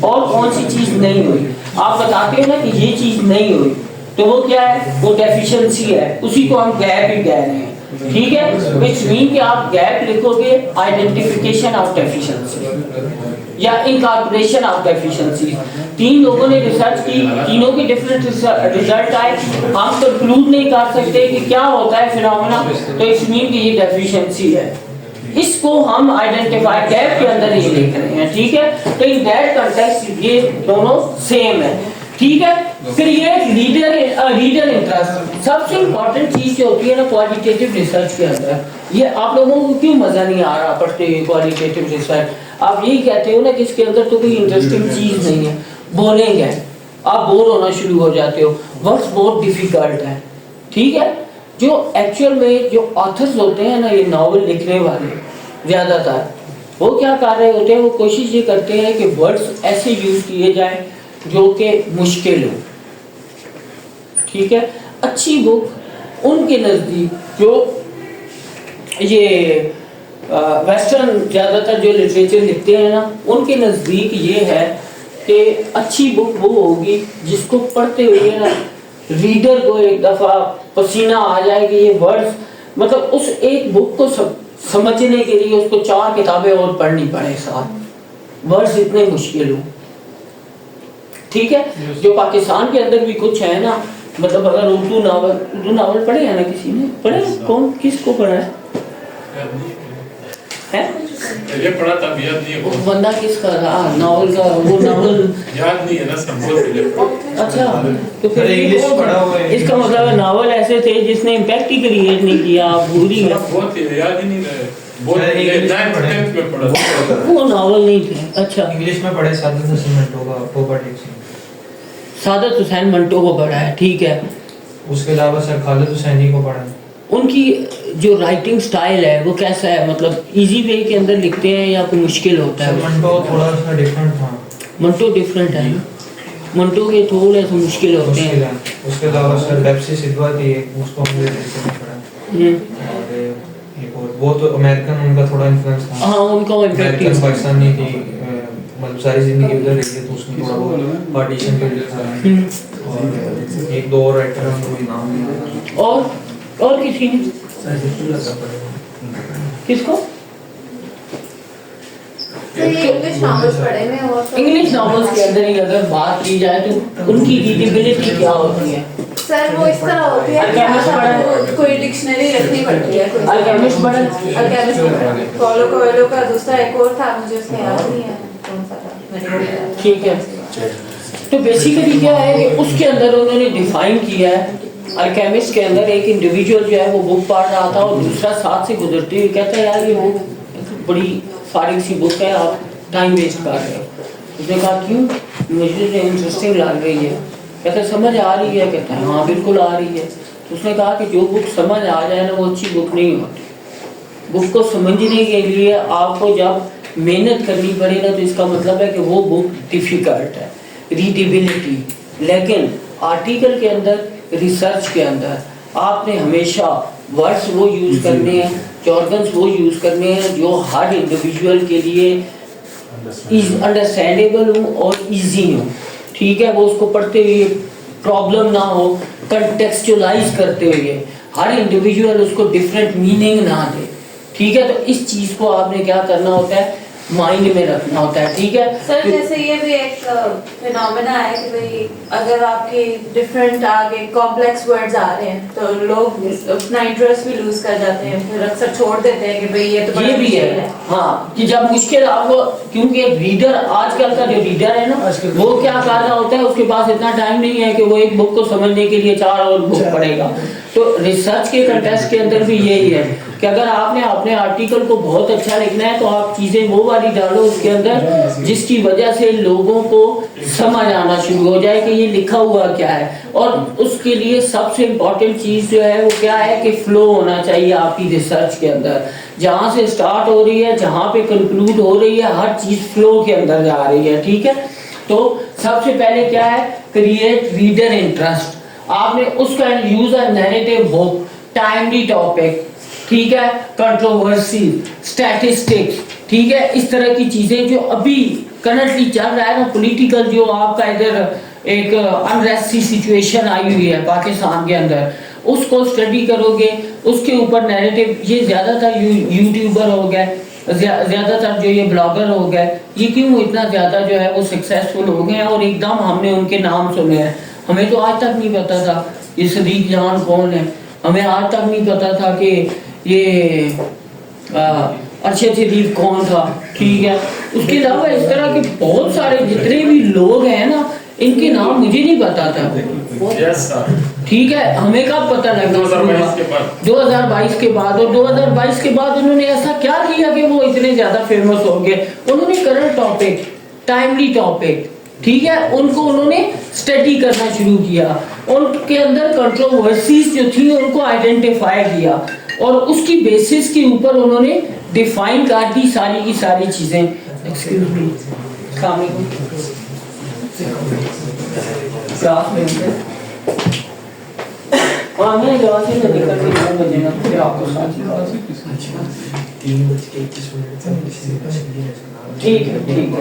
और कौन सी चीज नहीं हुई। आप बताते हो ना कि ये चीज नहीं हुई, तो वो क्या है, वो डेफिशिएंसी है, उसी को हम गैप ही कह रहे हैं। ठीक है, विच मीन कि आप गैप लिखोगे आइडेंटिफिकेशन ऑफ डेफिशिएंसी या इनकॉर्पोरेशन ऑफ डेफिशिएंसी। तीन लोगों ने रिसर्च की, तीनों के डिफरेंट रिजल्ट आए, हम कंक्लूड नहीं कर सकते कि क्या होता है फिनोमेना, तो इट्स मीन कि ये डेफिशिएंसी है। इसको हम आइडेंटिफाई गैप के अंदर ही लिख रहे हैं। ठीक है, तो इन दैट कंटेक्स्ट ये दोनों सेम है। ठीक है, फिर ये रीडर इंटरेस्ट सबसे इंपॉर्टेंट चीज जो होती है ना क्वालिटेटिव रिसर्च के अंदर। ये आप लोगों को क्यों मजा नहीं आ रहा पढ़ते हुए क्वालिटेटिव रिसर्च? आप यही कहते हो ना कि इसके अंदर तो कोई इंटरेस्टिंग चीज नहीं है, बोरिंग है, आप बोर होना शुरू हो जाते हो, वर्ड्स बहुत डिफिकल्ट है। ठीक है, जो एक्चुअल में जो ऑथर्स होते हैं ना, ये नॉवल लिखने वाले ज्यादातर वो क्या कर रहे होते हैं, वो कोशिश ये करते हैं कि वर्ड्स ऐसे यूज किए जाए जो कि मुश्किल हो। ठीक है, अच्छी बुक उनके नज़दीक जो ये वेस्टर्न ज़्यादातर जो लिटरेचर लिखते हैं ना, उनके नज़दीक ये है कि अच्छी बुक वो होगी जिसको पढ़ते हुए ना रीडर को एक दफ़ा पसीना आ जाए कि ये वर्ड्स, मतलब उस एक बुक को समझने के लिए उसको 4 किताबें और पढ़नी पड़े साथ, वर्ड्स इतने मुश्किल हो। ठीक है, जो पाकिस्तान के अंदर भी कुछ है ना, मतलब अगर उर्दू नावल पढ़े है ना, किसी ने पढ़े, कौन किसको पढ़ा है? ये पढ़ा था, याद नहीं है वो बंदा किसका रहा नावल का, वो नावल याद नहीं है ना, संभव। अच्छा, तो फिर इंग्लिश पढ़ा हुआ है, इसका मतलब नावल ऐसे थे जिसने इम्पैक्ट ही क्रिएट नहीं किया, आप भूल ही गए, बहुत याद ही नहीं रहे, वो नावल नहीं थे। अच्छा, इंग्लिश में पढ़े सादत हुसैन मंटो का पोवर्टी, सादत हुसैन मंटो को पढ़ा है। ठीक है, उसके अलावा सर खालिद हुसैनी को पढ़ा है। उनकी जो राइटिंग स्टाइल है वो कैसा है, मतलब इजी वे के अंदर लिखते हैं या कोई मुश्किल होता है? मंटो थोड़ा सा डिफरेंट था, मंटो डिफरेंट है, मंटो के थोड़े से मुश्किल होते हैं। उसके अलावा सर डेप्सी सिद्वा थी, उसको हमने पढ़ा। और वो तो अमेरिकन, उनका थोड़ा इन्फ्लुएंस था। हाँ, उनका इम्पैक्ट पाकिस्तानी थी, मतलब सारी जिंदगी उधर रही है, तो उसमें थोड़ा बहुत पार्टीशन पीरियड था। और एक दो और राइटर हैं, उनको नाम नहीं, और किसी ने किसको इंग्लिश नॉवेल्स पढ़े में, और इंग्लिश नॉवेल्स के अंदर ही अगर बात की जाए तो उनकी रीडेबिलिटी क्या होती है? सर वो इस तरह होती है कि आपको कोई डिक्शनरी रखनी पड़ती है, कोई अल्केमिस्ट पढ़ा, अल्केमिस्ट पॉलो कोएल्हो का दूसरा एक और था, मुझे उसका याद नहीं है कौन सा था। ठीक है, तो बेसिकली क्या है कि उसके अंदर उन्होंने डिफाइन किया है, अल्केमिस्ट के अंदर एक इंडिविजुअल जो है वो बुक पढ़ रहा था और दूसरा साथ से गुजरते हुए कहता है यार ये बुक बड़ी फारिग सी बुक है, आप टाइम वेस्ट कर रहे हो। उसने कहा क्यों, मुझे तो इंटरेस्टिंग लग रही है। कहता है समझ आ रही है? कहता है हाँ बिल्कुल आ रही है। तो उसने कहा कि जो बुक समझ आ जाए ना वो अच्छी बुक नहीं होती। बुक को समझने के लिए आपको जब मेहनत करनी पड़े ना, तो इसका मतलब है कि वो बुक डिफिकल्ट है, रीडेबिलिटी। लेकिन आर्टिकल के अंदर, रिसर्च के अंदर आपने हमेशा वर्ड्स वो यूज़ करने हैं, जॉर्गन्स वो यूज़ करने हैं जो हर इंडिविजुअल के लिए अंडरस्टैंडेबल हो और इजी हो। ठीक है, वो उसको पढ़ते हुए प्रॉब्लम ना हो, कंटेक्सचुअलाइज करते हुए हर इंडिविजुअल उसको डिफरेंट मीनिंग ना दे। ठीक है, तो इस चीज़ को आपने क्या करना होता है, माइंड में रखना होता है। ठीक है सर, जैसे ये भी एक फिनोमेना है कि भाई अगर आपके डिफरेंट आगे कॉम्प्लेक्स वर्ड्स आ रहे हैं तो लोग अपना इंटरेस्ट भी लूज कर जाते हैं, फिर अक्सर छोड़ देते हैं कि भाई ये तो ये भी है। हाँ, कि जब मुश्किल आपको, क्योंकि रीडर आजकल का जो रीडर है ना, वो क्या कर रहा होता है, उसके पास इतना टाइम नहीं है कि वो एक बुक को समझने के लिए 4 और बुक पढ़ेगा। तो रिसर्च के कंटेस्ट के अंदर भी यही है कि अगर आपने अपने आर्टिकल को बहुत अच्छा लिखना है तो आप चीज़ें वो वाली डालो उसके अंदर जिसकी वजह से लोगों को समझ आना शुरू हो जाए कि ये लिखा हुआ क्या है। और उसके लिए सबसे इम्पोर्टेंट चीज़ जो है वो क्या है कि फ्लो होना चाहिए आपकी रिसर्च के अंदर। जहाँ से स्टार्ट हो रही है, जहाँ पे कंक्लूड हो रही है, हर चीज़ फ्लो के अंदर जा रही है। ठीक है, तो सबसे पहले क्या है, क्रिएट रीडर इंटरेस्ट। आपने उसका use a narrative book, timely topic, ठीक है, कंट्रोवर्सी, स्टैटिस्टिक्स, ठीक है, इस तरह की चीजें जो अभी करंटली चल रहा है ना पॉलिटिकल, जो आपका इधर एक अनरेस्टी सिचुएशन आई हुई है पाकिस्तान के अंदर, उसको स्टडी करोगे, उसके ऊपर नैरेटिव, ये ज़्यादातर यूट्यूबर हो गए, ज़्यादातर जो ये ब्लॉगर हो गए, ये क्यों इतना ज़्यादा जो है वो सक्सेसफुल हो गए हैं और एकदम हमने उनके नाम सुने हैं। हमें तो आज तक नहीं पता था ये सदीक जान कौन है, हमें आज तक नहीं पता था कि ये अरशद शरीफ कौन था, ठीक है। उसके अलावा इस तरह के बहुत सारे जितने भी लोग हैं ना, इनके नाम मुझे नहीं पता था, ठीक है। हमें कब पता लगा? 2022 के बाद। और 2022 के बाद उन्होंने ऐसा क्या किया कि वो इतने ज्यादा फेमस हो गए? उन्होंने करंट टॉपिक, टाइमली टॉपिक, ठीक है, उनको उन्होंने स्टडी करना शुरू किया, उनके अंदर कंट्रोवर्सीज जो थी उनको आइडेंटिफाई किया और उसकी बेसिस के ऊपर उन्होंने डिफाइन कर दी सारी की सारी चीजें। एक्सक्यूज मी, अस्सलाम वालेकुम। क्लास में हाँ मैं यहाँ से निकल के 9 बजे ना फिर आपको साथ ही 3:21 ठीक है, ठीक है।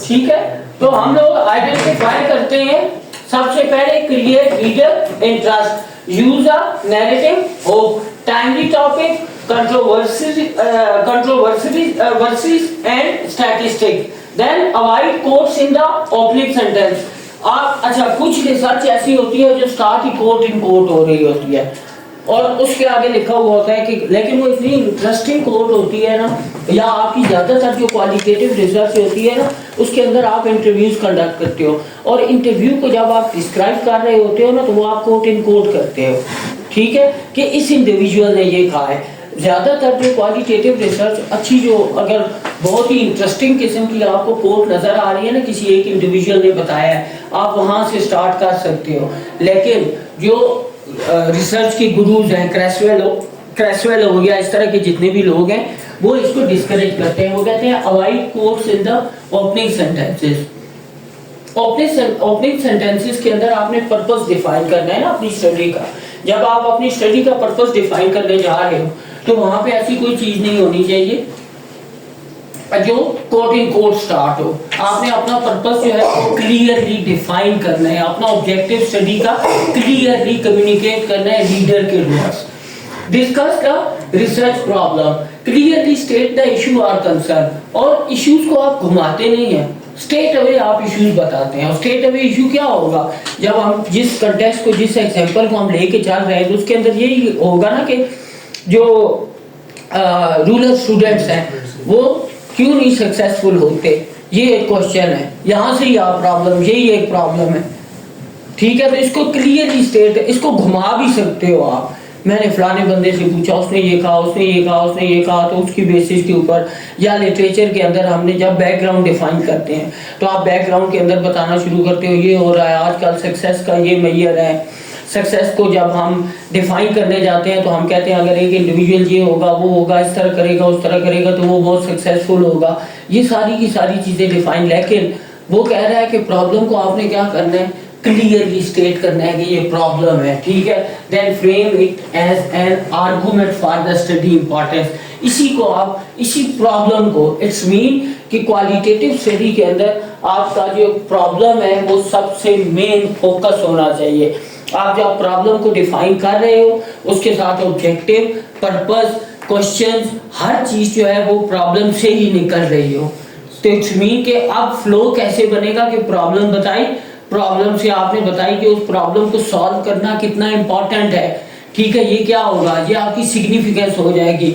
ठीक है, तो हम लोग आइडेंटिफाई करते हैं सबसे पहले create reader interest, use a narrative of timely topic, controversies and statistics, then avoid quotes in the opening sentence। आप अच्छा कुछ रिसर्च ऐसी होती है जो स्टार्ट ही कोट इन कोट हो रही होती है और उसके आगे लिखा हुआ होता है कि, लेकिन वो इतनी इंटरेस्टिंग कोट होती है ना, या आपकी ज़्यादातर जो क्वालिटेटिव रिसर्च होती है ना, उसके अंदर आप इंटरव्यूज कंडक्ट करते हो और इंटरव्यू को जब आप डिस्क्राइब कर रहे होते हो ना, तो वो आप कोट इन कोट करते हो, ठीक है, कि इस इंडिविजुअल ने ये कहा है। ज़्यादातर जो क्वालिटेटिव रिसर्च अच्छी, जो अगर बहुत ही इंटरेस्टिंग किस्म की आपको कोट नज़र आ रही है ना, किसी एक इंडिविजुअल ने बताया है, आप वहाँ से स्टार्ट कर सकते हो। लेकिन जो रिसर्च के गुरुज हैं, क्रैसवेल हो गया, इस तरह के जितने भी लोग हैं, वो इसको डिस्करेज करते हैं। वो कहते हैं avoid quotes in the opening sentences. Opening sentences के अंदर आपने पर्पस डिफाइन करना है ना अपनी स्टडी का। जब आप अपनी स्टडी का पर्पस डिफाइन करने जा रहे हो तो वहां पे ऐसी कोई चीज नहीं होनी चाहिए जो कोट इन कोट स्टार्ट हो। आपने अपना पर्पस जो है वो क्लियरली डिफाइन करना है, अपना ऑब्जेक्टिव स्टडी का क्लियरली कम्युनिकेट करना है रीडर के towards. Discuss the research problem, clearly state the issue और कंसर्न। और इश्यूज को आप घुमाते नहीं है, स्ट्रेट अवे आप इश्यूज बताते हैं। और स्ट्रेट अवे इशू क्या होगा? जब हम जिस कंटेक्स्ट को, जिस एग्जांपल को हम लेके चल रहे हैं, तो उसके अंदर यही होगा ना कि जो रूरल स्टूडेंट्स हैं वो क्यों नहीं सक्सेसफुल होते, ये एक क्वेश्चन है। यहाँ से ही आप प्रॉब्लम, यही एक प्रॉब्लम है, ठीक है। तो इसको क्लियरली स्टेट, इसको घुमा भी सकते हो आप। मैंने फलाने बंदे से पूछा, उसने ये कहा, उसने ये कहा, उसने ये कहा, तो उसकी बेसिस के ऊपर, या लिटरेचर के अंदर हमने जब बैकग्राउंड डिफाइन करते हैं तो आप बैकग्राउंड के अंदर बताना शुरू करते हो, ये हो रहा है आजकल, सक्सेस का ये मेजर है। सक्सेस को जब हम डिफाइन करने जाते हैं तो हम कहते हैं अगर एक इंडिविजुअल ये होगा, वो होगा, इस तरह करेगा, उस तरह करेगा, तो वो बहुत सक्सेसफुल होगा। ये सारी की सारी चीज़ें डिफाइन। लेकिन वो कह रहा है कि प्रॉब्लम को आपने क्या करना है, क्लियरली स्टेट करना है कि ये प्रॉब्लम है, ठीक है। Then frame it as an argument for the study importance. इसी को आप, इसी प्रॉब्लम को, इट्स मीन कि क्वालिटेटिव स्टडी के अंदर आपका जो प्रॉब्लम है वो सबसे मेन फोकस होना चाहिए। आप जब प्रॉब्लम को डिफाइन कर रहे हो, उसके साथ ऑब्जेक्टिव, पर्पस, क्वेश्चंस, हर चीज जो है वो प्रॉब्लम से ही निकल रही हो। तो इट्स मीन कि अब फ्लो कैसे बनेगा कि प्रॉब्लम बताई, प्रॉब्लम से आपने बताई कि उस प्रॉब्लम को सॉल्व करना कितना इंपॉर्टेंट है, ठीक है। ये क्या होगा, ये आपकी सिग्निफिकेंस हो जाएगी।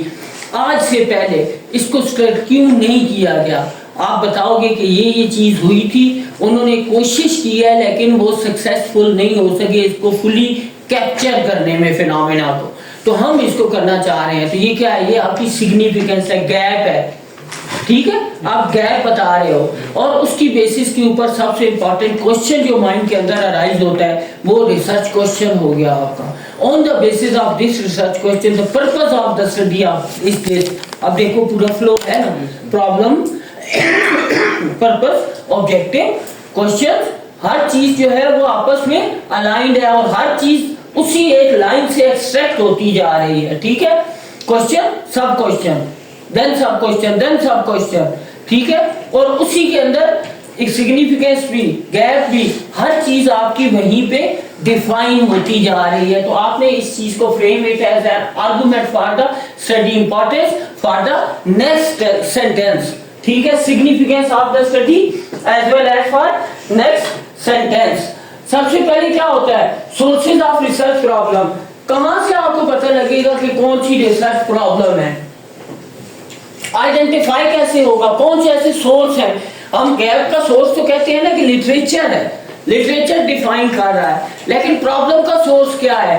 आज से पहले इसको स्टार्ट क्यों नहीं किया गया, आप बताओगे कि ये चीज हुई थी, उन्होंने कोशिश की है लेकिन वो सक्सेसफुल नहीं हो सके इसको फुली कैप्चर करने में फिनोमेना को, तो हम इसको करना चाह रहे हैं। तो ये क्या है, ये आपकी सिग्निफिकेंस है, गैप है, ठीक है। आप गैप बता रहे हो और उसकी बेसिस के ऊपर सबसे इंपॉर्टेंट क्वेश्चन जो माइंड के अंदर अराइज होता है वो रिसर्च क्वेश्चन हो गया आपका। On the basis of this research question the purpose of the study of is this अब देखो पूरा फ्लो है ना, प्रॉब्लम, पर्पस, ऑब्जेक्टिव, क्वेश्चन, हर चीज जो है वो आपस में अलाइंड है और हर चीज उसी एक लाइन से एक्सट्रैक्ट होती जा रही है, ठीक है। क्वेश्चन, सब क्वेश्चन, देन सब क्वेश्चन, देन सब क्वेश्चन, ठीक है। और उसी के अंदर एक सिग्निफिकेंस भी, गैप भी, हर चीज आपकी वहीं पे डिफाइन होती जा रही है। तो आपने इस चीज को frame it as an argument for the study, importance for the next sentence, ठीक है। Significance of the study as well as for next sentence. सबसे पहले क्या होता है, सोर्सेज ऑफ रिसर्च प्रॉब्लम। कहां से आपको पता लगेगा कि कौन सी रिसर्च प्रॉब्लम है, आइडेंटिफाई कैसे होगा, कौन से ऐसे सोर्स है। हम गैप का सोर्स तो कहते हैं ना कि लिटरेचर है, लिटरेचर डिफाइन कर रहा है, लेकिन प्रॉब्लम का सोर्स क्या है,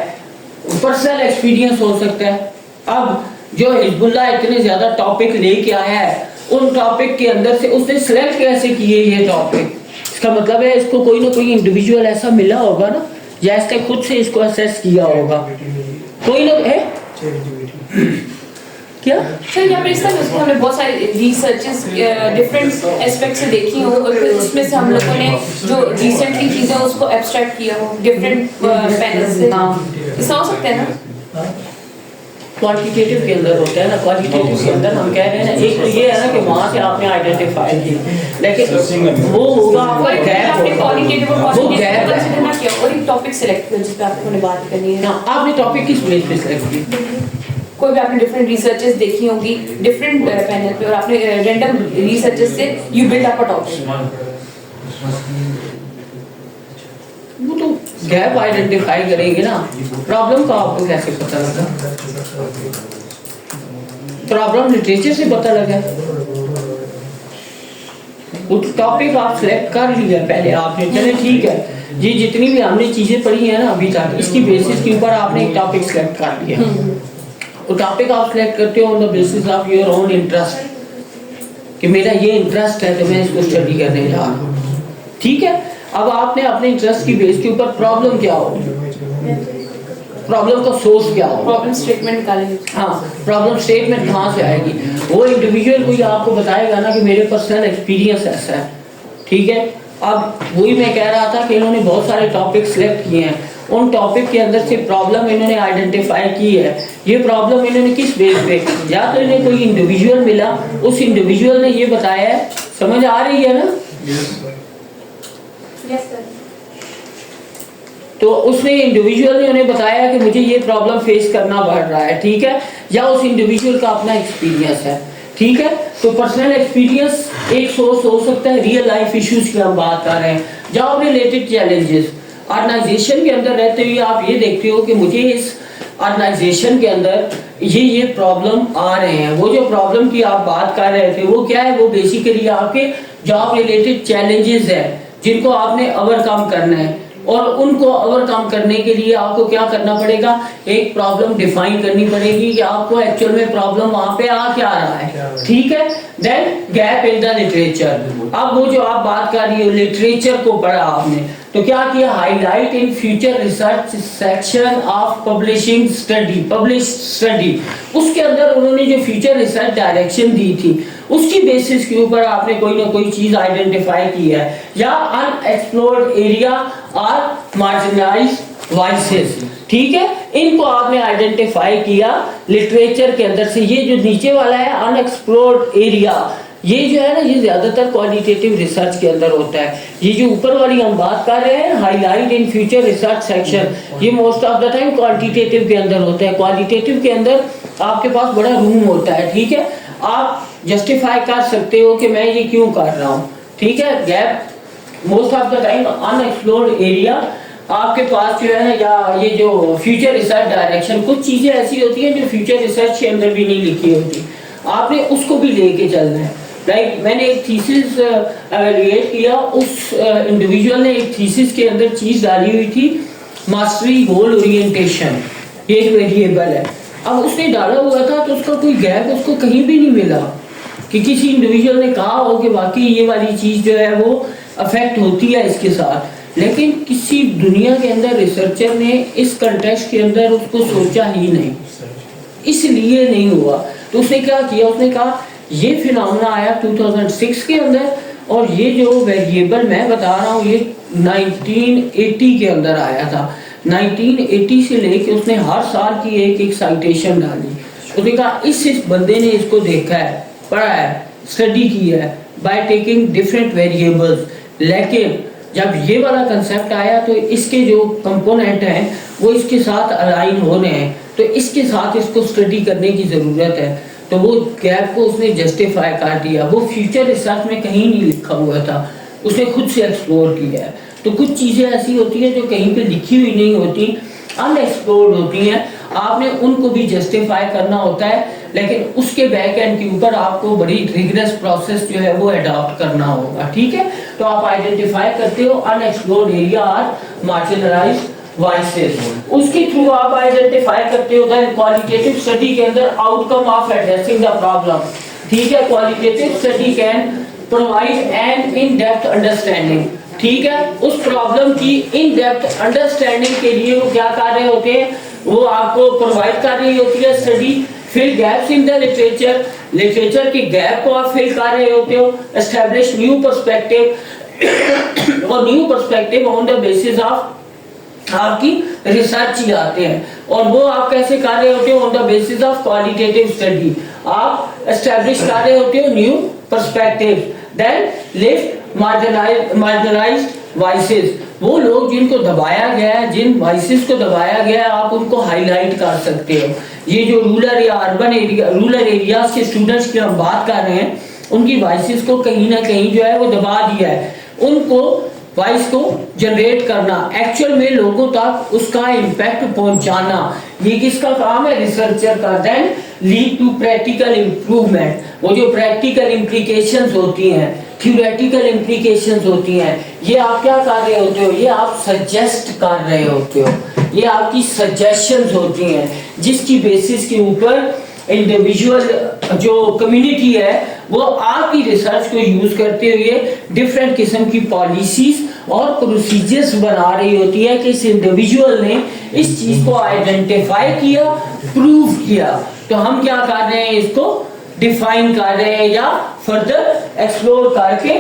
पर्सनल एक्सपीरियंस हो सकता है। अब जो हिजबुल्लाह इतने ज्यादा टॉपिक लेके आया है, उन टॉपिक के अंदर से उसने सिलेक्ट कैसे किए ये टॉपिक, इसका मतलब है इसको कोई ना कोई इंडिविजुअल ऐसा मिला होगा ना, या इसने खुद से इसको असेस किया होगा, कोई ना है क्या। सर यहाँ पर इसका हमने बहुत सारी रिसर्चेस डिफरेंट एस्पेक्ट से देखी हो और फिर उसमें से हम लोगों ने जो रिसेंटली चीजें उसको एब्स्ट्रैक्ट किया हो डिफरेंट पैनल से, ऐसा हो सकता है ना। क्वांटिटेटिव के अंदर होता है ना, क्वालिटेटिव के अंदर हम कह रहे हैं ना, एक तो ये है ना कि वहां से आपने आइडेंटिफाई किया, लेकिन वो होगा आपका गैप, आपने क्वालिटेटिव और वो क्वांटिटेटिव गैप कंसीडर ना किया और एक टॉपिक सिलेक्ट किया जिस पे आपने बात करनी है। आपने टॉपिक किस बेस पे सिलेक्ट किया, कोई भी आपने डिफरेंट रिसर्चेस देखी होगी डिफरेंट पैनल पे और आपने रैंडम रिसर्चेस से you build up a topic. वो तो गैप आइडेंटिफाई करेंगे ना, प्रॉब्लम का आपको कैसे पता लगा, प्रॉब्लम लिटरेचर से पता लगा, वो टॉपिक आप सिलेक्ट कर लिया पहले आपने, चले ठीक है, ये जितनी भी हमने चीजें पढ़ी है ना अभी तक, इसकी बेसिस के ऊपर आपने एक टॉपिक सिलेक्ट कर लिया। वो टॉपिक आप सिलेक्ट करते हो on the basis of your own interest, कि मेरा ये इंटरेस्ट है तो मैं इसको स्टडी करने जा रहा हूँ, ठीक है। अब आपने अपने इंटरेस्ट की बेस के ऊपर प्रॉब्लम क्या हो, प्रॉब्लम का सोर्स क्या हो, प्रॉब्लम स्टेटमेंट निकालेंगे। हाँ, प्रॉब्लम स्टेटमेंट कहाँ से आएगी, वो इंडिविजुअल कोई आपको बताएगा ना कि मेरे पर्सनल एक्सपीरियंस ऐसा है, ठीक है। अब वही मैं कह रहा था कि इन्होंने बहुत सारे टॉपिक सिलेक्ट किए हैं, उन टॉपिक के अंदर से प्रॉब्लम इन्होंने आइडेंटिफाई की है। ये प्रॉब्लम इन्होंने किस बेस पे, या तो इन्हें कोई इंडिविजुअल मिला, उस इंडिविजुअल ने ये बताया है, समझ आ रही है ना। Yes sir. तो उसने इंडिविजुअल ने उन्हें बताया कि मुझे ये प्रॉब्लम फेस करना पड़ रहा है, ठीक है, या उस इंडिविजुअल का अपना एक्सपीरियंस है, ठीक है। तो पर्सनल एक्सपीरियंस एक सोर्स हो सकता है, रियल लाइफ इश्यूज की हम बात कर रहे हैं, जॉब रिलेटेड चैलेंजेस, ऑर्गेनाइजेशन के अंदर रहते हुए आप ये देखते हो कि मुझे इस ऑर्गेनाइजेशन के अंदर ये प्रॉब्लम आ रहे हैं। वो जो प्रॉब्लम की आप बात कर रहे थे वो क्या है, वो बेसिकली आपके जॉब रिलेटेड चैलेंजेस है जिनको आपने ओवरकम करना है, और उनको ओवरकम करने के लिए आपको क्या करना पड़ेगा, एक प्रॉब्लम डिफाइन करनी पड़ेगी कि आपको एक्चुअल में प्रॉब्लम वहां पे आ क्या रहा है, ठीक है। Then gap in the literature. अब वो जो आप बात कर रही हो लिटरेचर को पढ़ा आपने, तो क्या किया, highlight in future research section of publishing study, publish study, उसके अंदर उन्होंने जो फ्यूचर रिसर्च डायरेक्शन दी थी उसकी बेसिस के ऊपर आपने कोई ना कोई चीज आइडेंटिफाई की है, या अनएक्सप्लोर्ड एरिया और मार्जिनलाइज्ड वॉइसेस, ठीक है, इनको आपने आइडेंटिफाई किया लिटरेचर के अंदर से। ये जो नीचे वाला है अनएक्सप्लोर्ड एरिया, ये जो है ना ये ज्यादातर क्वालिटेटिव रिसर्च के अंदर होता है। ये जो ऊपर वाली हम बात कर रहे हैं highlight in future research section, ये most of the time quantitative के अंदर होता है। क्वालिटेटिव के अंदर आपके पास बड़ा रूम होता है, ठीक है, आप जस्टिफाई कर सकते हो कि मैं ये क्यों कर रहा हूँ, ठीक है। Gap most of the time unexplored area आपके पास जो है ना, या ये जो फ्यूचर रिसर्च डायरेक्शन, कुछ चीजें ऐसी होती हैं जो फ्यूचर रिसर्च के अंदर भी नहीं लिखी होती, आपने उसको भी लेके चलना है। लाइक मैंने एक थीसिस एवेलुएट किया, उस इंडिविजुअल ने एक थीसिस के अंदर चीज डाली हुई थी मास्टरी गोल ओरिएंटेशन, ये एक वेरिएबल है। अब उसने डाला हुआ था तो उसका कोई गैप उसको कहीं भी नहीं मिला कि किसी इंडिविजुअल ने कहा हो कि वाकई ये वाली चीज जो है वो अफेक्ट होती है इसके साथ, लेकिन किसी दुनिया के अंदर रिसर्चर ने इस कंटेक्स्ट के अंदर उसको सोचा ही नहीं, इसलिए नहीं हुआ। तो उसने क्या किया, उसने कहा ये फिनोमेना आया 2006 के अंदर, और ये जो वेरिएबल मैं बता रहा हूँ ये 1980 के अंदर आया था। 1980 से लेके उसने हर साल की एक साइटेशन डाली। उसने कहा इस बंदे ने इसको देखा है, पढ़ा है, स्टडी की है बाय टेकिंग डिफरेंट वेरिएबल्स, लेकिन जब ये वाला कंसेप्ट आया तो इसके जो कंपोनेंट हैं वो इसके साथ अलाइन हो रहे हैं, तो इसके साथ इसको स्टडी करने की ज़रूरत है। तो वो गैप को उसने जस्टिफाई कर दिया। वो फ्यूचर रिसर्च में कहीं नहीं लिखा हुआ था, उसने खुद से एक्सप्लोर किया है। तो कुछ चीज़ें ऐसी होती हैं जो कहीं पे लिखी हुई नहीं होती, अनएक्सप्लोर्ड होती हैं, आपने उनको भी जस्टिफाई करना होता है, लेकिन उसके बैक एंड के ऊपर आपको बड़ी रिगरस प्रोसेस जो है वो अडॉप्ट करना होगा। ठीक है, तो आप आइडेंटिफाई करते हो अनएक्सप्लोर्ड एरिया और मार्जिनलाइज्ड वॉइसेस, उसके थ्रू आप आइडेंटिफाई करते हो दैट क्वालिटेटिव स्टडी के अंदर outcome of addressing the problem. ठीक है, qualitative study can provide an in depth understanding. ठीक है, उस प्रॉब्लम की इन डेप्थ अंडरस्टैंडिंग के लिए वो क्या कर रहे होते हैं, वो आपको प्रोवाइड कर रही होती है study. Fill gaps in the literature, literature के गैप को आप फिल कर रहे होते हो। एस्टैब्लिश न्यू पर्सपेक्टिव, और new perspective on the basis of आपकी रिसर्च ही आते हैं, और वो आप कैसे कर रहे होते हो, on the basis of qualitative study आप एस्टैब्लिश कर रहे होते हो new perspective. Then lift marginalised voices, वो लोग जिनको दबाया गया है, जिन वॉइसेस को दबाया गया है, आप उनको हाईलाइट कर सकते हो। ये जो रूरल या अर्बन एरिया, रूरल एरियाज के स्टूडेंट्स की हम बात कर रहे हैं, उनकी वॉइसेस को कहीं ना कहीं जो है वो दबा दिया है, उनको वॉइस को जनरेट करना, एक्चुअल में लोगों तक उसका इम्पैक्ट पहुंचाना, ये किसका काम है, रिसर्चर का। Then lead to practical improvement, वो जो प्रैक्टिकल इम्प्लीकेशंस होती हैं, थ्योरेटिकल इम्प्लीकेशंस होती हैं, ये आप क्या कर रहे होते हो, ये आप सजेस्ट कर रहे होते हो, ये आपकी सजेशंस होती हैं, जिसकी बेसिस के ऊपर इंडिविजुअल जो कम्युनिटी है वो आपकी रिसर्च को यूज करते हुए डिफरेंट किस्म की पॉलिसीज और प्रोसीजर्स बना रही होती है कि इस इंडिविजुअल ने इस चीज को आइडेंटिफाई किया, प्रूव किया, तो हम क्या कर रहे हैं, इसको डिफाइन कर रहे हैं या फर्दर एक्सप्लोर करके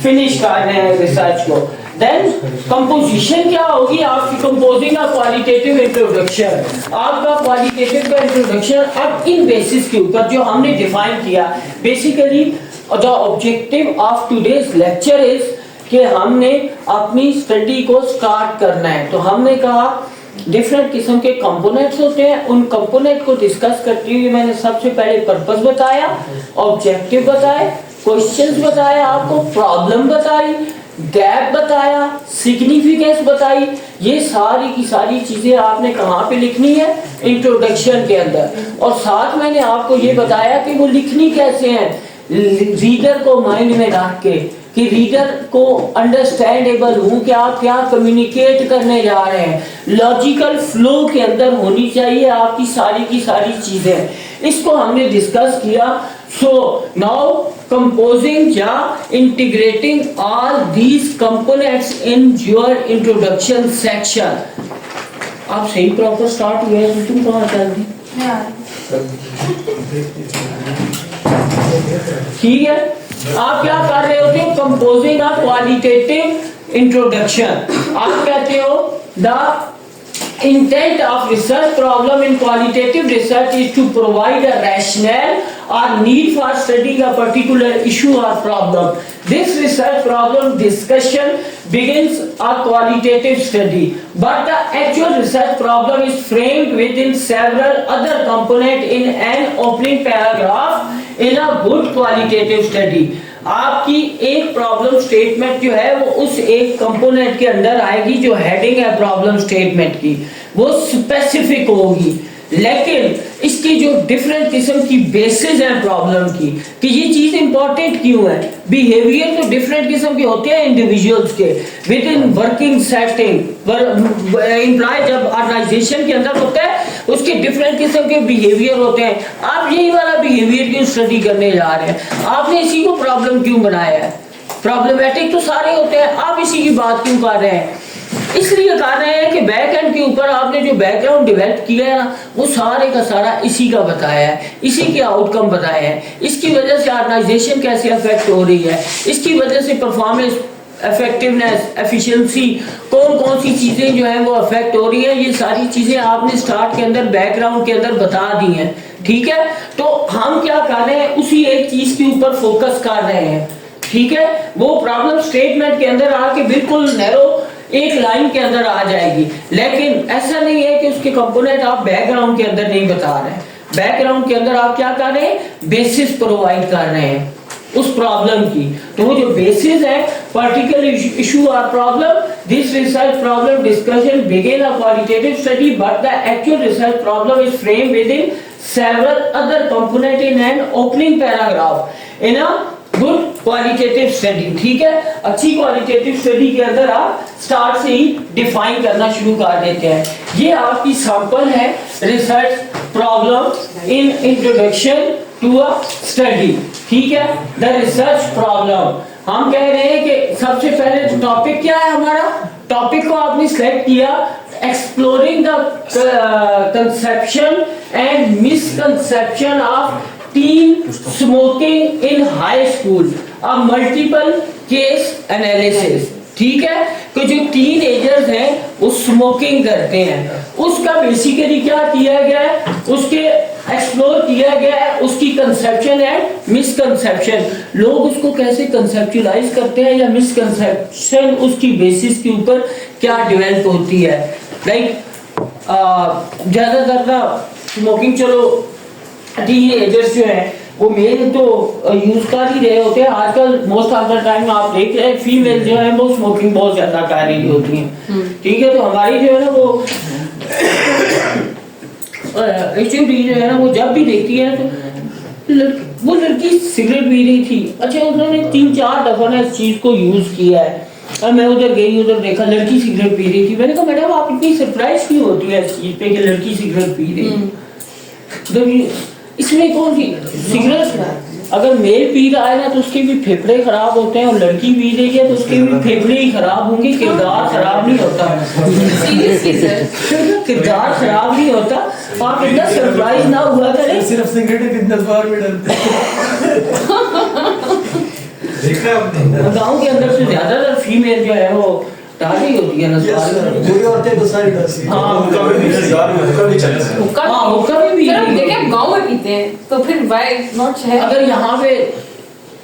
फिनिश कर रहे हैं रिसर्च को। देन कंपोजिशन क्या होगी आपकी, कंपोजिंग अ क्वालिटेटिव इंट्रोडक्शन, आपका क्वालिटेटिव का इंट्रोडक्शन अब इन बेसिस के ऊपर जो हमने डिफाइन किया। Basically the objective of today's lecture is कि हमने अपनी स्टडी को स्टार्ट करना है, तो हमने कहा डिफरेंट किस्म के कंपोनेंट्स होते हैं, उन कंपोनेंट को डिस्कस करते हुए मैंने सबसे पहले पर्पस बताया, ऑब्जेक्टिव बताए, क्वेश्चंस बताया, आपको प्रॉब्लम बताई, गैप बताया, सिग्निफिकेंस बताई, ये सारी की सारी चीजें आपने कहाँ पे लिखनी है, इंट्रोडक्शन के अंदर। और साथ मैंने आपको ये बताया कि वो लिखनी कैसे है, रीडर को माइंड में रख के, कि रीडर को अंडरस्टैंडेबल हो कि आप क्या कम्युनिकेट करने जा रहे हैं, लॉजिकल फ्लो के अंदर होनी चाहिए आपकी सारी की सारी चीजें, इसको हमने डिस्कस किया। सो नाउ कंपोजिंग या integrating all these components in your introduction section. आप सही प्रॉपर स्टार्ट हुए हैं, तुम कहाँ चल दी, ठीक है। आप क्या कर रहे होते हो, कंपोजिंग अ क्वालिटेटिव इंट्रोडक्शन। आप कहते हो the intent of research problem in qualitative research is to provide a rationale or need for studying a particular issue or problem. This research problem discussion begins a qualitative study, but the actual research problem is framed within several other components in an opening paragraph in a good qualitative study. आपकी एक problem statement जो है वो उस एक component के अंदर आएगी, जो हेडिंग है प्रॉब्लम स्टेटमेंट की वो स्पेसिफिक होगी, लेकिन इसकी जो डिफरेंट किस्म की बेसिस है प्रॉब्लम की, कि ये चीज इंपॉर्टेंट क्यों है, बिहेवियर तो डिफरेंट किस्म के होते हैं इंडिविजुअल्स के within working setting, employ जब ऑर्गेनाइजेशन के अंदर होता है उसके डिफरेंट किस्म के बिहेवियर होते हैं। आप यही वाला बिहेवियर क्यों स्टडी करने जा रहे हैं, आपने इसी को प्रॉब्लम क्यों बनाया है, प्रॉब्लमेटिक तो सारे होते हैं, आप इसी की बात क्यों कर रहे हैं। इसलिए कर रहे हैं कि बैक एंड के ऊपर आपने जो बैकग्राउंड डेवलप किया है ना, वो सारे का सारा इसी का बताया है, इसी के आउटकम बताए हैं, इसकी वजह से ऑर्गेनाइजेशन कैसे अफेक्ट हो रही है, इसकी वजह से परफॉर्मेंस, इफेक्टिवनेस, एफिशिएंसी, कौन कौन सी चीज़ें जो हैं वो अफेक्ट हो रही है, ये सारी चीज़ें आपने स्टार्ट के अंदर बैकग्राउंड के अंदर बता दी हैं। ठीक है, तो हम क्या कर रहे हैं, उसी एक चीज़ के ऊपर फोकस कर रहे हैं। ठीक है, वो प्रॉब्लम स्टेटमेंट के अंदर आके बिल्कुल नैरो एक लाइन के अंदर आ जाएगी, लेकिन ऐसा नहीं है कि उसके कंपोनेंट आप बैकग्राउंड के अंदर नहीं बता रहे हैं। बैकग्राउंड के अंदर आप क्या कर रहे हैं, बेसिस प्रोवाइड कर रहे हैं उस प्रॉब्लम की। तो वो जो बेसिस है, पर्टिकुलर इशू और problem, this research problem discussion begin a qualitative study but the actual research problem is frame with in several other component in an opening paragraph in a good qualitative study. ठीक है, अच्छी qualitative study के अंदर आप start से ही define करना शुरू कर देते हैं। ये आपकी सैंपल है research problem in introduction to a study. ठीक है, द रिसर्च प्रॉब्लम हम कह रहे हैं कि सबसे पहले टॉपिक क्या है हमारा, टॉपिक को आपने सिलेक्ट किया, exploring the conception and misconception of tin smoking in high school, a multiple case analysis. ठीक है, कि जो टीन एजर्स हैं वो स्मोकिंग करते हैं, उसका बेसिकली क्या किया गया है, उसके एक्सप्लोर किया गया है, उसकी कंसेप्शन एंड मिसकंसेप्शन, लोग उसको कैसे कंसेप्चुलाइज करते हैं या मिसकंसेप्शन उसकी बेसिस के ऊपर क्या डेवलप होती है। लाइक ज्यादातर ना स्मोकिंग, चलो टीन एजर्स जो हैं वो मेल तो यूज कर ही रहे होते हैं, आजकल मोस्ट ऑफ द टाइम आप देख रहे हैं फीमेल जो है वो स्मोकिंग बहुत ज्यादा कर रही होती हैं। ठीक है, तो हमारी जो है ना वो एक्चुअली जो है ना वो जब भी देखती है तो वो लड़की सिगरेट पी रही थी, अच्छा उन्होंने 3-4 दफा ना इस चीज को यूज किया है। और मैं उधर गई, उधर देखा लड़की सिगरेट पी रही थी, मैंने कहा मैडम आप इतनी सरप्राइज क्यों होती है इस चीज पे कि लड़की सिगरेट पी रही है, तो इसमें कौन सी सिगरेट, अगर मेल पी रहा है ना तो उसके भी फेफड़े खराब होते हैं, और लड़की पी रही है तो उसके भी फेफड़े ही खराब होंगे, किरदार खराब नहीं होता, किरदार खराब नहीं होता। आप इतना सरप्राइज ना हुआ करें, सिर्फ सिगरेट कितने बार भी डरते देखा आपने, गाँव के अंदर से ज्यादातर फीमेल जो है वो तारी होती है ना, पूरी औरतें तो सारी डरती हैं। हाँ, हुक्का भी चलता है। हुक्का भी देखिए गांव में पीते हैं तो फिर व्हाई नॉट शहर। अगर यहाँ पे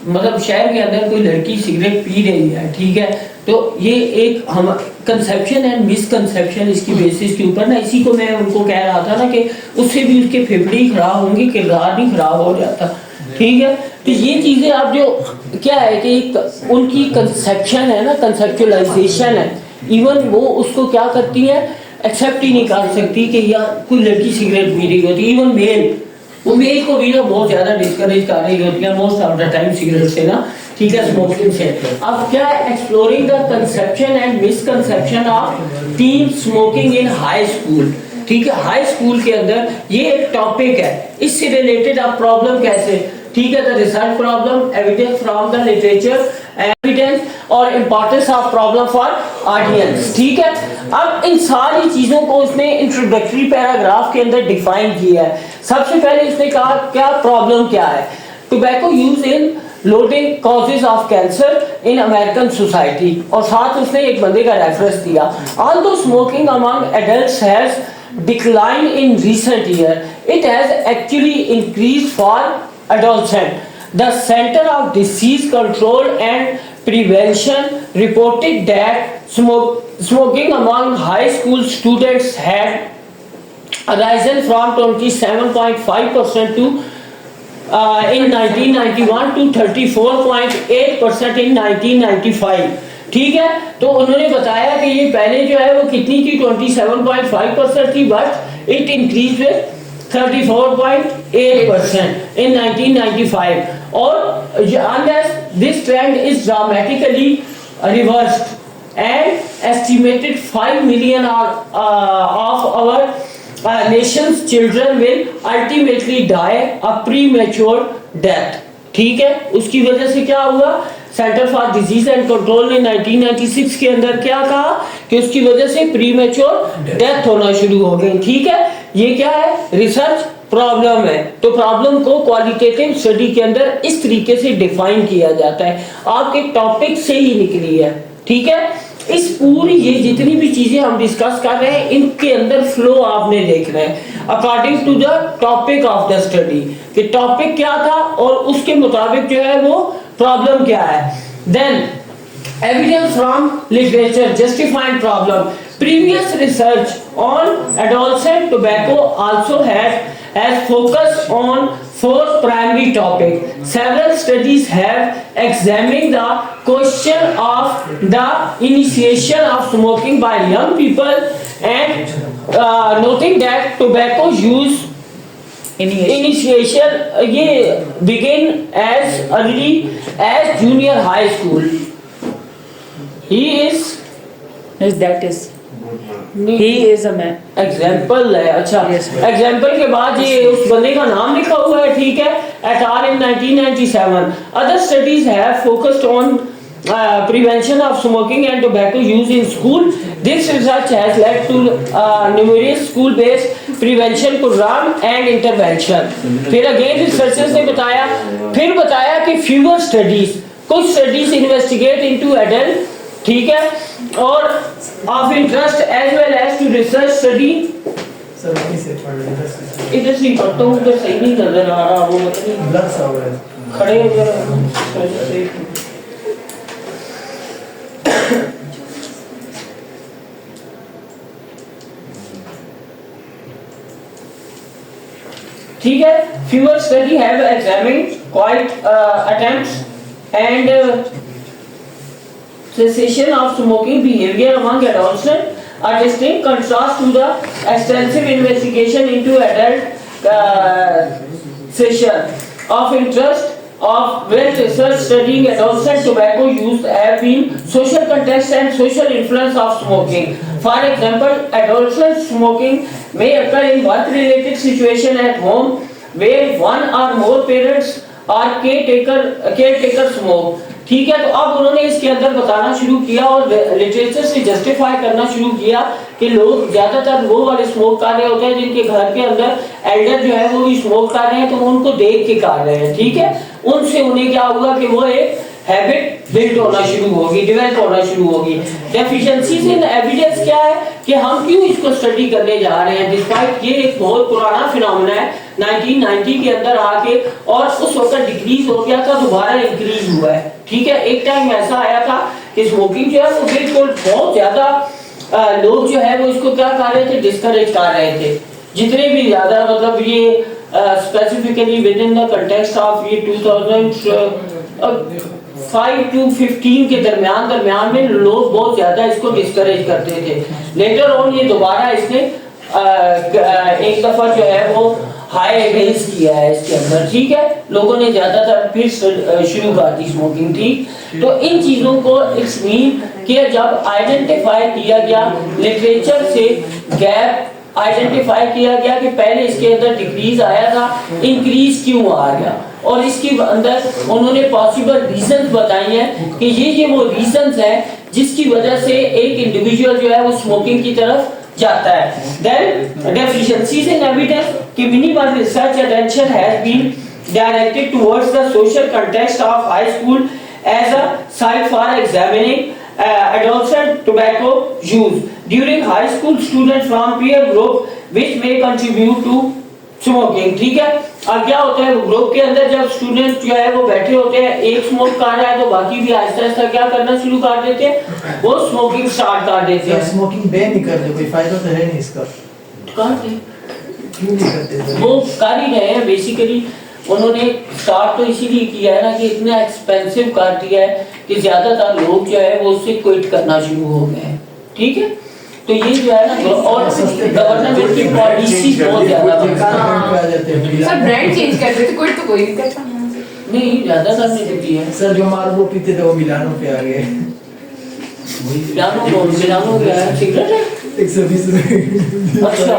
मतलब शहर के अंदर कोई लड़की सिगरेट पी रही है, ठीक है, तो ये एक हम कंसेप्शन एंड मिसकंसेप्शन इसकी बेसिस के ऊपर ना, इसी को मैं उनको कह रहा था ना कि उससे भी उसके फेफड़े ही खराब होंगे, किरदार नहीं खराब हो जाता। ठीक है, तो ये चीजें आप जो क्या है कि उनकी कंसेप्शन है ना, कंसेप्चुलाइजेशन है, इवन वो उसको क्या करती है, एक्सेप्ट ही नहीं कर सकती कि यार कोई लड़की सिगरेट पी रही होती, इवन मेल, वो मेल को भी ना बहुत ज्यादा डिस्करेज कर रही होती है most of the time cigarette से ना। ठीक है, स्मोकिंग से। अब क्या है, exploring the conception and misconception of tin smoking in high school. ठीक है, हाई स्कूल के अंदर ये एक टॉपिक है, इससे रिलेटेड आप प्रॉब्लम कैसे, ठीक है, the research problem, evidence from the literature, evidence और importance of problem for audience. ठीक है, अब इन सारी चीजों को उसने इंट्रोडक्टरी पैराग्राफ के अंदर डिफाइन किया है। सबसे पहले उसने कहा क्या प्रॉब्लम क्या है, tobacco use in loading causes of cancer in American society, और साथ उसने एक बंदे का रेफरेंस दिया, although smoking among adults has declined in recent year, it has actually increased for adolescent. The Center of Disease Control and Prevention reported that smoking among high school students had risen from 27.5% to in 1991 to 34.8% in 1995. ठीक है, तो उन्होंने बताया कि ये पहले जो है वो कितनी थी, 27.5% थी, but it increase with 34.8% in 1995, और unless this trend is dramatically reversed and estimated 5 million of our nation's children will ultimately die a premature death. ठीक है, उसकी वजह से क्या हुआ, centre for disease and control ने 1996 के अंदर क्या कहा कि उसकी वजह से प्रीमेच्योर डेथ होना शुरू हो गई। ठीक है, ये क्या है, रिसर्च प्रॉब्लम है। तो प्रॉब्लम को क्वालिटेटिव स्टडी के अंदर इस तरीके से डिफाइन किया जाता है, आपके टॉपिक से ही निकली है। ठीक है, इस पूरी ये जितनी भी चीजें हम डिस्कस कर रहे हैं इनके अंदर फ्लो आपने देखना है according to the topic of the study, कि टॉपिक क्या था और उसके मुताबिक जो है वो प्रॉब्लम क्या है। Then evidence from literature justifying problem. Previous research on adolescent tobacco also has focused on four primary topics. Several studies have examined the question of the initiation of smoking by young people and noting that tobacco use initiation ये begin as early as junior high school. He is that is he is a man. Example है। अच्छा, Yes, sir. Example के बाद ये उस बंदे का नाम लिखा हुआ है। ठीक है, et al in 1997 other studies have focused on prevention of smoking and tobacco use in school. This research has led to numerous school-based prevention program and intervention. फिर again researchers ने बताया कि fewer studies, कुछ studies investigate into adult, ठीक है, और of interest as well as to research study. Sir वहीं से पढ़ रहे हैं इधर से पढ़ता हूँ, उधर सही नहीं नजर आ रहा, वो मतलब ब्लर सा हो रहा है खड़े हो जरा। ठीक है, fewer study have examined quite attempts and cessation of smoking behavior among adolescents, a distinct contrast to the extensive investigation into adult session of interest of well research studying adolescent tobacco use have been social context and social influence of smoking. For example, adolescent smoking may occur in work related situation at home where one or more parents or caretaker smoke. ठीक है, तो अब उन्होंने इसके अंदर बताना शुरू किया और लिटरेचर से जस्टिफाई करना शुरू किया कि लोग ज्यादातर वो वाले स्मोक कर रहे होते हैं जिनके घर के अंदर एल्डर जो है वो भी स्मोक कर रहे हैं, तो उनको देख के कर रहे हैं। ठीक है, उनसे उन्हें क्या हुआ कि वो एक हैबिट बिल्ड होना शुरू होगी, डेवलप होना शुरू होगी। डेफिशिएंसीज इन एविडेंस क्या है कि हम क्यों इसको स्टडी करने जा रहे हैं, डिस्पाइट ये एक बहुत पुराना फिनोमेना है 1990 के अंदर आके, और उस वक्त डिक्रीज हो गया था, दोबारा इंक्रीज हुआ है। ठीक है, एक टाइम ऐसा आया था कि स्मोकिंग जो है वो बिल्कुल बहुत ज्यादा लोग जो है वो इसको क्या कर रहे थे, डिस्करेज कर रहे थे। जितने भी ज्यादा मतलब ये specifically with in the context of ये 2005 to 15 के दरमियान में लोग बहुत ज्यादा इसको डिस्करेज करते थे। लेटर ऑन ये दोबारा इसने एक दफा जो है वो हाई अगेंस किया है इसके अंदर। ठीक है, लोगों ने ज्यादातर फिर शुरू कर दी स्मोकिंग। ठीक, तो इन चीजों को इट्स मीन कि जब आइडेंटिफाई किया गया लिटरेचर से गैप आइडेंटिफाई किया गया कि पहले इसके अंदर डिक्रीज आया था, इंक्रीज क्यों आ गया, और इसके अंदर उन्होंने पॉसिबल रीजंस बताई हैं कि ये वो रीजंस हैं जिसकी वजह से एक इंडिविजुअल जो है वो स्मोकिंग की तरफ जाता है। देन डेफिशिएंसीज इन एविडेंस कि minimal research attention has been directed towards the social context of high school as a site for examining adolescent tobacco use during high school students from peer group which may contribute to smoking. ठीक है, अब क्या होता है group के अंदर जब student जो है वो बैठे होते हैं, एक स्मोक कर रहा है तो बाकी भी आहिस्ता आहिस्ता क्या करना शुरू कर देते हैं, वो स्मोकिंग स्टार्ट कर देते हैं। स्मोकिंग बैन नहीं करते, कोई फायदा तो है नहीं इसका, करते क्यों नहीं करते? वो कर ही रहे हैं। बेसिकली उन्होंने स्टार्ट तो इसीलिए किया है ना कि इतना एक्सपेंसिव कर दिया है कि ज्यादातर लोग जो है वो उससे क्विट करना शुरू हो गए हैं। ठीक है, तो ये जो है ना और गवर्नमेंट की पॉलिसी बहुत ज्यादा आ जाते हैं सर ब्रांड चेंज कर देते, कोई तो कोई नहीं करता। नहीं ज्यादा करने देती है। सर जो मार्बो पीते थे वो मिलानो पे आ गए, मिलानो क्या है, सिगरेट है। 120 रुपए। अच्छा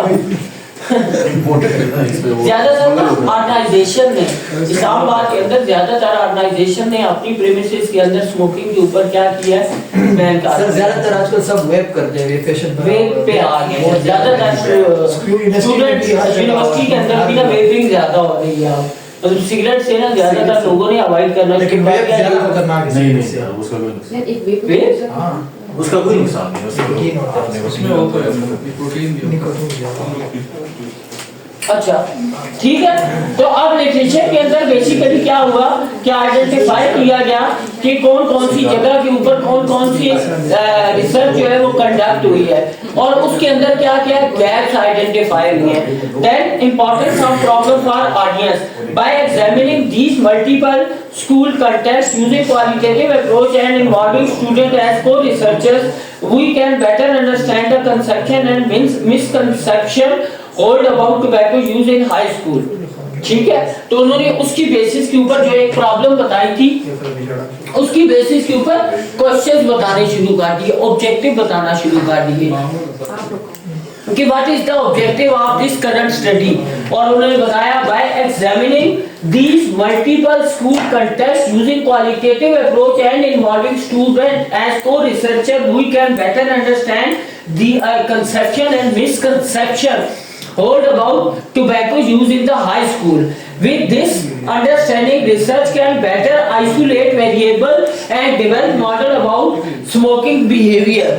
ज्यादातर ऑर्गेनाइजेशन ने इस्लामाबाद के अंदर ज्यादातर ऑर्गेनाइजेशन ने अपनी प्रेमिसेस के अंदर स्मोकिंग के ऊपर क्या किया है, बैन कर सर ज्यादातर आजकल सब वेब करते हैं, फैशन वेब पे आ गए हैं। ज्यादातर स्टूडेंट यूनिवर्सिटी के अंदर भी ना वेपिंग ज्यादा हो रही है। मतलब सिगरेट से ना ज्यादातर लोगों ने अवॉइड करना, लेकिन वेब ज्यादा खतरनाक है। नहीं नहीं सर, उसका कोई नुकसान वेप हाँ उसका कोई नुकसान नहीं है, उसका नीकोटीन होता है उसमें वो तो प्रोटीन भी होता निकोटीन ज्यादा। अच्छा ठीक है। तो अब लिटरेचर के अंदर बेसिकली क्या हुआ कि आइडेंटिफाई किया गया कि कौन कौन सी जगह के ऊपर कौन कौन सी रिसर्च जो है वो कंडक्ट हुई है, और उसके अंदर क्या क्या गैप्स आइडेंटिफाई हुए हैं। Then importance of problem for audience by examining these multiple school context using qualitative approach and involving student as co-researchers we can better understand the conception and misconception hold about tobacco use in high school। ठीक है, तो उन्होंने उसकी basis के ऊपर जो एक problem बताई थी, उसकी बेसिस के ऊपर क्वेश्चंस बताने शुरू कर दिए, ऑब्जेक्टिव बताना शुरू कर दिए कि what is the objective of this current study. और उन्होंने बताया by examining these multiple school context using qualitative approach and involving student as co-researcher we can better understand the conception and misconception hold about tobacco use in the high school. With this understanding, research can better isolate variable and develop model about smoking behavior।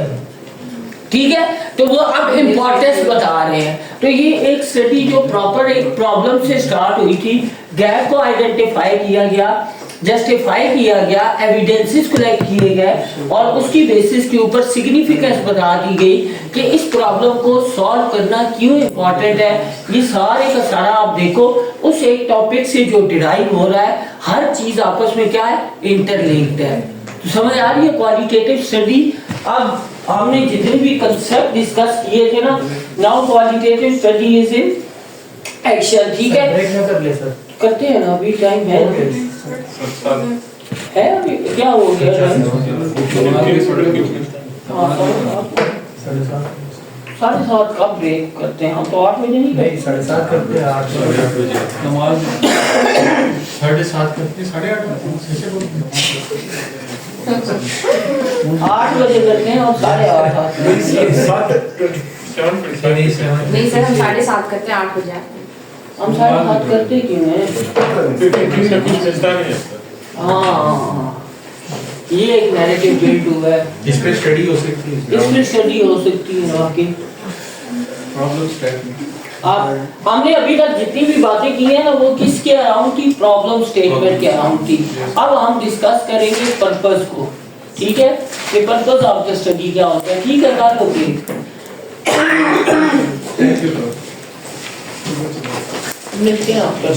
ठीक है, तो वो अब importance बता रहे हैं। तो ये एक स्टडी जो प्रॉपर एक प्रॉब्लम से स्टार्ट हुई थी, गैप को आइडेंटिफाई किया गया, जस्टिफाई किया गया, एविडेंसेस कलेक्ट किए गए, और उसकी बेसिस के ऊपर सिग्निफिकेंस बता दी गई कि इस प्रॉब्लम को सॉल्व करना क्यों इम्पोर्टेंट है। ये सारे का सारा आप देखो उस एक टॉपिक से जो डिराइव हो रहा है, हर चीज आपस में क्या है, इंटरलिंक्ड है। तो समझ आ रही है क्वालिटेटिव स्टडी। अब हमने जितने भी कंसेप्ट डिस्कस किए थे ना, now qualitative study is in action. ठीक है, ब्रेक ना कर ले सर, करते हैं ना, अभी टाइम है अभी क्या हो गया टाइम? हाँ, 7:30 कब ब्रेक करते हैं हम? तो 8 बजे नहीं नहीं 7:30 करते हैं, 8 बजे नमाज 7:30 करते 8 बजे करते हैं और 8:30 नहीं सर, हम 7:30 करते हैं, 8 बजे आते हैं। हम 7:30 करते क्यों हैं? हाँ, ये एक नैरेटिव बिल्ड हुआ है, इस पे स्टडी हो सकती है, इसमें स्टडी हो सकती है आपकी। आप हमने अभी तक जितनी भी बातें की हैं ना, वो किसके अराउंड थी? प्रॉब्लम स्टेटमेंट के अराउंड थी। अब हम डिस्कस करेंगे पर्पस को। ठीक है, कि पर्पस ऑफ द स्टडी क्या होता है। ठीक है, कल होगी। मिलते हैं आपका।